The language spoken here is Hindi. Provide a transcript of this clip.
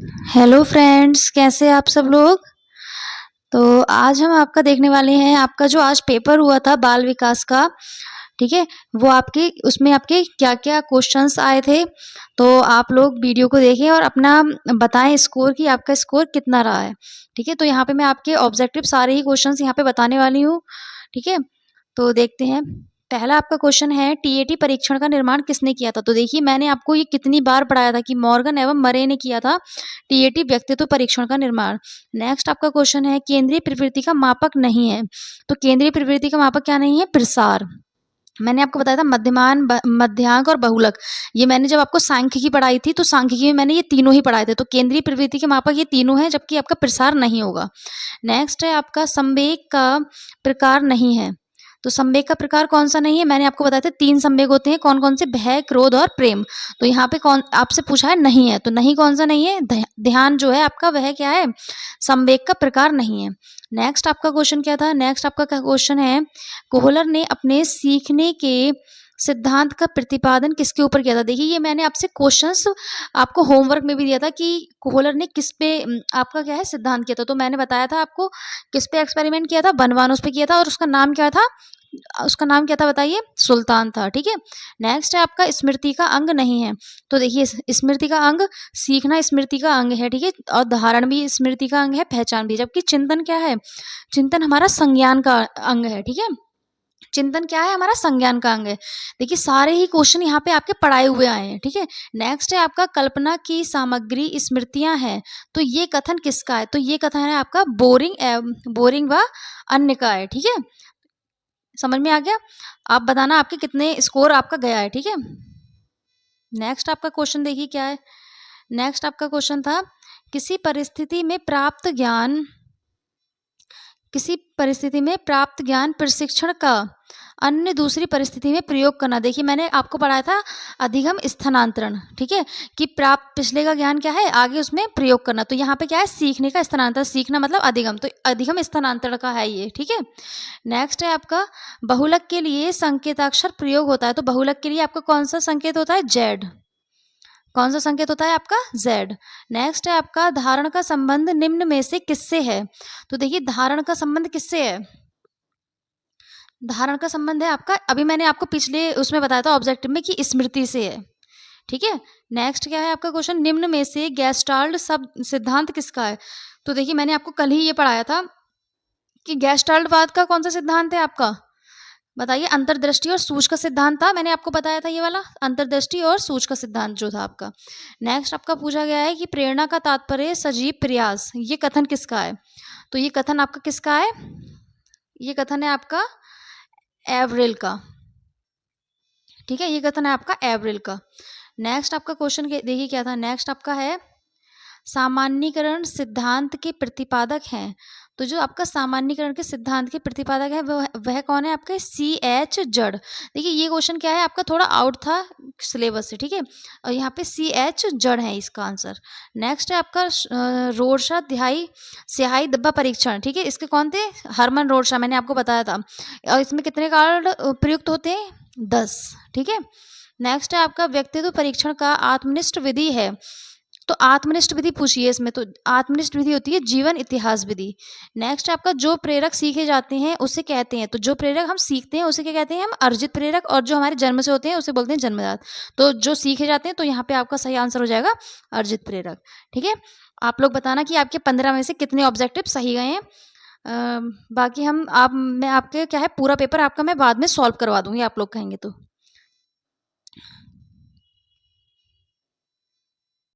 हेलो फ्रेंड्स, कैसे आप सब लोग। तो आज हम आपका देखने वाले हैं, आपका जो आज पेपर हुआ था बाल विकास का, ठीक है। वो आपके उसमें आपके क्या क्या क्वेश्चंस आए थे। तो आप लोग वीडियो को देखें और अपना बताएं स्कोर कि आपका स्कोर कितना रहा है। ठीक है, तो यहाँ पे मैं आपके ऑब्जेक्टिव सारे ही क्वेश्चंस यहाँ पे बताने वाली हूँ। ठीक है, तो देखते हैं। पहला आपका क्वेश्चन है, टीएटी परीक्षण का निर्माण किसने किया था। तो देखिए, मैंने आपको ये कितनी बार पढ़ाया था कि मॉर्गन एवं मरे ने किया था टीएटी व्यक्तित्व परीक्षण का निर्माण। नेक्स्ट आपका क्वेश्चन है, केंद्रीय प्रवृत्ति का मापक नहीं है। तो केंद्रीय प्रवृत्ति का मापक क्या नहीं है, प्रसार। मैंने आपको बताया था मध्यमान, मध्यांक और बहुलक। ये मैंने जब आपको सांख्यिकी पढ़ाई थी तो सांख्यिकी में मैंने ये तीनों ही पढ़ाए थे। तो केंद्रीय प्रवृत्ति के मापक ये तीनों हैं, जबकि आपका प्रसार नहीं होगा। नेक्स्ट है आपका संवेग का प्रकार नहीं है। तो संवेग का प्रकार कौन सा नहीं है, मैंने आपको बताया था 3 संवेग होते हैं, कौन कौन से, भय, क्रोध और प्रेम। तो यहाँ पे कौन आपसे पूछा है, नहीं है। तो नहीं कौन सा नहीं है, ध्यान जो है आपका वह क्या है, संवेग का प्रकार नहीं है। नेक्स्ट आपका क्वेश्चन क्या था, नेक्स्ट आपका क्वेश्चन है, कोहलर ने अपने सीखने के सिद्धांत का प्रतिपादन किसके ऊपर किया था। देखिए, ये मैंने आपसे क्वेश्चंस आपको होमवर्क में भी दिया था कि कोहलर ने किस पे आपका क्या है सिद्धांत किया था। तो मैंने बताया था आपको किस पे एक्सपेरिमेंट किया था, बनवानोस पे किया था, और उसका नाम क्या था, उसका नाम क्या था बताइए, सुल्तान था। ठीक है, नेक्स्ट है आपका स्मृति का अंग नहीं है। तो देखिए, स्मृति का अंग, सीखना स्मृति का अंग है, ठीक है, और धारण भी स्मृति का अंग है, पहचान भी। जबकि चिंतन क्या है, चिंतन हमारा संज्ञान का अंग है। ठीक है, चिंतन क्या है, हमारा संज्ञान का अंग है। देखिए, सारे ही क्वेश्चन यहाँ पे आपके पढ़ाए हुए आए हैं। ठीक है, नेक्स्ट है आपका, कल्पना की सामग्री स्मृतियां हैं। तो ये कथन किसका है, तो ये कथन है आपका बोरिंग व अन्य का है। ठीक है, समझ में आ गया। आप बताना आपके कितने स्कोर आपका गया है। ठीक है, नेक्स्ट आपका क्वेश्चन देखिए क्या है। नेक्स्ट आपका क्वेश्चन था, किसी परिस्थिति में प्राप्त ज्ञान, किसी परिस्थिति में प्राप्त ज्ञान प्रशिक्षण का अन्य दूसरी परिस्थिति में प्रयोग करना। देखिए, मैंने आपको पढ़ाया था अधिगम स्थानांतरण। ठीक है, कि प्राप्त पिछले का ज्ञान क्या है, आगे उसमें प्रयोग करना। तो यहाँ पे क्या है, सीखने का स्थानांतरण, सीखना मतलब अधिगम, तो अधिगम स्थानांतरण का है ये। ठीक है, नेक्स्ट है आपका, बहुलक के लिए संकेताक्षर प्रयोग होता है। तो बहुलक के लिए आपका कौन सा संकेत होता है, जेड। कौन सा संकेत होता है आपका, जेड। नेक्स्ट है आपका, धारण का संबंध निम्न में से किससे है। तो देखिए, धारण का संबंध किससे है, धारण का संबंध है आपका, अभी मैंने आपको पिछले उसमें बताया था ऑब्जेक्टिव में, कि स्मृति से है। ठीक है, नेक्स्ट क्या है आपका क्वेश्चन, निम्न में से गेस्टाल्ट सब सिद्धांत किसका है। तो देखिए, मैंने आपको कल ही ये पढ़ाया था कि गेस्टाल्टवाद का कौन सा सिद्धांत है आपका, बताइए। अंतर्दृष्टि और सूझ का सिद्धांत था, मैंने आपको बताया था ये वाला, अंतर्दृष्टि और सूझ का सिद्धांत जो था आपका। नेक्स्ट आपका पूछा गया है कि प्रेरणा का तात्पर्य सजीव प्रयास, ये कथन किसका है। तो ये कथन आपका किसका है, ये कथन है आपका एवरेल का। ठीक है, ये कथन है आपका एवरेल का। नेक्स्ट आपका क्वेश्चन देखिए क्या था, नेक्स्ट आपका है, सामान्यीकरण सिद्धांत के प्रतिपादक हैं। तो जो आपका सामान्यीकरण के सिद्धांत के प्रतिपादक है वह कौन है, आपका सी एच जड़। देखिए, ये क्वेश्चन क्या है आपका, थोड़ा आउट था सिलेबस से। ठीक है, और यहाँ पे सी एच जड़ है इसका आंसर। नेक्स्ट है आपका रोडशा ध्याई स्याही डब्बा परीक्षण। ठीक है, इसके कौन थे, हरमन रोडशा, मैंने आपको बताया था। और इसमें कितने कार्ड प्रयुक्त होते हैं, 10। ठीक है, नेक्स्ट है आपका, व्यक्तित्व परीक्षण का आत्मनिष्ठ विधि है। तो आत्मनिष्ठ विधि पूछिए इसमें, तो आत्मनिष्ठ विधि होती है जीवन इतिहास विधि। नेक्स्ट आपका, जो प्रेरक सीखे जाते हैं उसे कहते हैं। तो जो प्रेरक हम सीखते हैं उसे क्या कहते हैं, हम अर्जित प्रेरक, और जो हमारे जन्म से होते हैं उसे बोलते हैं जन्मजात। तो जो सीखे जाते हैं, तो यहाँ पे आपका सही आंसर हो जाएगा अर्जित प्रेरक। ठीक है, आप लोग बताना कि आपके 15 में से कितने ऑब्जेक्टिव सही गए हैं। बाकी मैं आपके क्या है, पूरा पेपर आपका मैं बाद में सॉल्व करवा दूंगी, आप लोग कहेंगे तो।